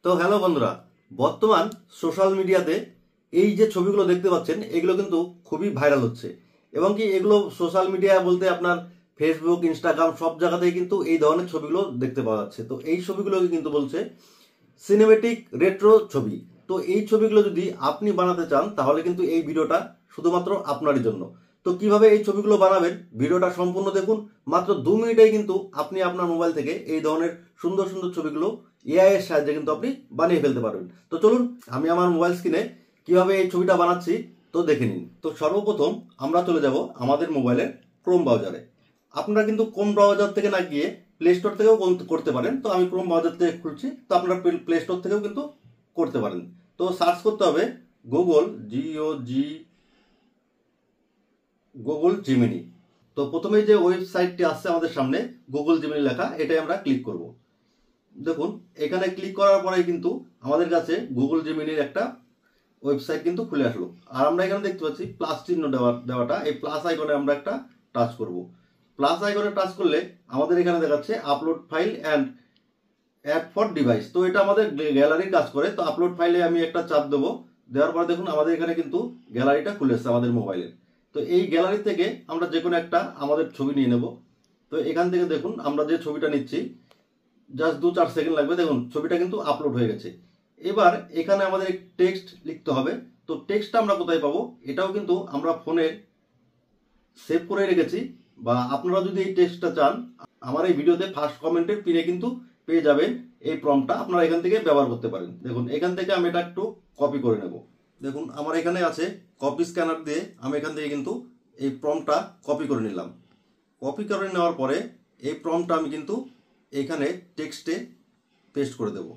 তো হ্যালো বন্ধুরা, বর্তমান সোশ্যাল মিডিয়াতে এই যে ছবিগুলো দেখতে পাচ্ছেন এগুলো কিন্তু খুবই ভাইরাল হচ্ছে। এবং কি এগুলো সোশ্যাল মিডিয়া বলতে আপনার ফেসবুক, ইনস্টাগ্রাম সব জায়গাতেই কিন্তু এই ধরনের ছবিগুলো দেখতে পাওয়া যাচ্ছে। তো এই ছবিগুলোকে কিন্তু বলছে সিনেমেটিক রেট্রো ছবি। তো এই ছবিগুলো যদি আপনি বানাতে চান তাহলে কিন্তু এই ভিডিওটা শুধুমাত্র আপনারই জন্য। তো কিভাবে এই ছবিগুলো বানাবেন ভিডিওটা সম্পূর্ণ দেখুন। মাত্র 2 মিনিটেই কিন্তু আপনি আপনার মোবাইল থেকে এই ধরনের সুন্দর সুন্দর ছবিগুলো এআই এর সাহায্যে কিন্তু আপনি বানিয়ে ফেলতে পারবেন। তো চলুন আমি আমার মোবাইল স্ক্রিনে কিভাবে এই ছবিটা বানাচ্ছি তো দেখে নিন। তো সর্বপ্রথম আমরা চলে যাব আমাদের মোবাইলের ক্রোম ব্রাউজারে। আপনারা কিন্তু ক্রোম ব্রাউজার থেকে না গিয়ে প্লে স্টোর থেকেও করতে পারেন। তো আমি ক্রোম ব্রাউজার থেকে খুলছি, তো আপনারা প্লে স্টোর থেকেও কিন্তু করতে পারেন। তো সার্চ করতে হবে গুগল গুগল জিমিনি। তো প্রথমে যে ওয়েবসাইটটি আসছে আমাদের সামনে গুগল জিমিনি লেখা, এটাই আমরা ক্লিক করব। দেখুন এখানে ক্লিক করার পরে কিন্তু আমাদের কাছে গুগল জিমিনির একটা ওয়েবসাইট কিন্তু খুলে আসলো। আর আমরা এখানে দেখতে পাচ্ছি প্লাস চিহ্ন দেওয়াটা, এই প্লাস আইকনে আমরা একটা টাচ করব। প্লাস আইকনে টাচ করলে আমাদের এখানে দেখাচ্ছে upload file and add for device. তো এটা আমাদের গ্যালারির কাজ করে। তো আপলোড ফাইলে আমি একটা চাপ দেবো, দেওয়ার পরে দেখুন আমাদের এখানে কিন্তু গ্যালারিটা খুলে এসছে আমাদের মোবাইলের। তো এই গ্যালারি থেকে আমরা যে কোনো একটা আমাদের ছবি নিয়ে নেব। তো এখান থেকে দেখুন আমরা যে ছবিটা নিচ্ছি জাস্ট 2-4 সেকেন্ড লাগবে। দেখুন ছবিটা কিন্তু আপলোড হয়ে গেছে। এবার এখানে আমাদের টেক্সট লিখতে হবে। তো টেক্সটটা আমরা কোথায় পাবো, এটাও কিন্তু আমরা ফোনে সেভ করে রেখেছি। বা আপনারা যদি এই টেক্সটটা চান আমার এই ভিডিওতে ফার্স্ট কমেন্টের পিনে কিন্তু পেয়ে যাবেন। এই প্রম্পটটা আপনারা এখান থেকে ব্যবহার করতে পারেন। দেখুন এখান থেকে আমি এটা একটু কপি করে নেব। দেখুন আমার এখানে আছে কপি স্ক্যানার দিয়ে আমি এখান থেকে কিন্তু এই প্রম্পটটা কপি করে নিলাম। কপি করে নেওয়ার পরে এই প্রম্পটটা আমি কিন্তু এখানে টেক্সটে পেস্ট করে দেব।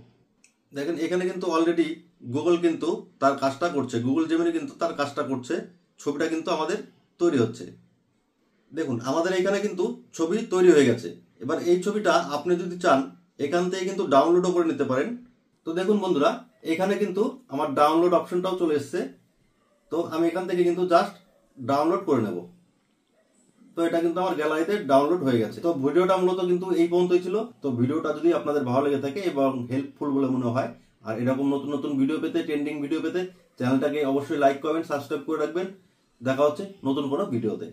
দেখেন এখানে কিন্তু অলরেডি গুগল কিন্তু তার কাজটা করছে, গুগল জেমিনি কিন্তু তার কাজটা করছে। ছবিটা কিন্তু আমাদের তৈরি হচ্ছে। দেখুন আমাদের এখানে কিন্তু ছবি তৈরি হয়ে গেছে। এবার এই ছবিটা আপনি যদি চান এখান থেকে কিন্তু ডাউনলোডও করে নিতে পারেন। তো দেখুন বন্ধুরা এখানে কিন্তু আমার ডাউনলোড অপশনটাও চলে এসছে। তো আমি এখান থেকে কিন্তু জাস্ট ডাউনলোড করে নেব। তো এটা কিন্তু আমার গ্যালারিতে ডাউনলোড হয়ে গেছে। তো ভিডিওটা মূলত কিন্তু এই পর্যন্তই ছিল। তো ভিডিওটা যদি আপনাদের ভালো লেগে থাকে এবং হেল্পফুল বলে মনে হয় আর এরকম নতুন নতুন ভিডিও পেতে, ট্রেন্ডিং ভিডিও পেতে চ্যানেলটাকে অবশ্যই লাইক, কমেন্ট, সাবস্ক্রাইব করে রাখবেন। দেখা হচ্ছে নতুন কোনো ভিডিওতে।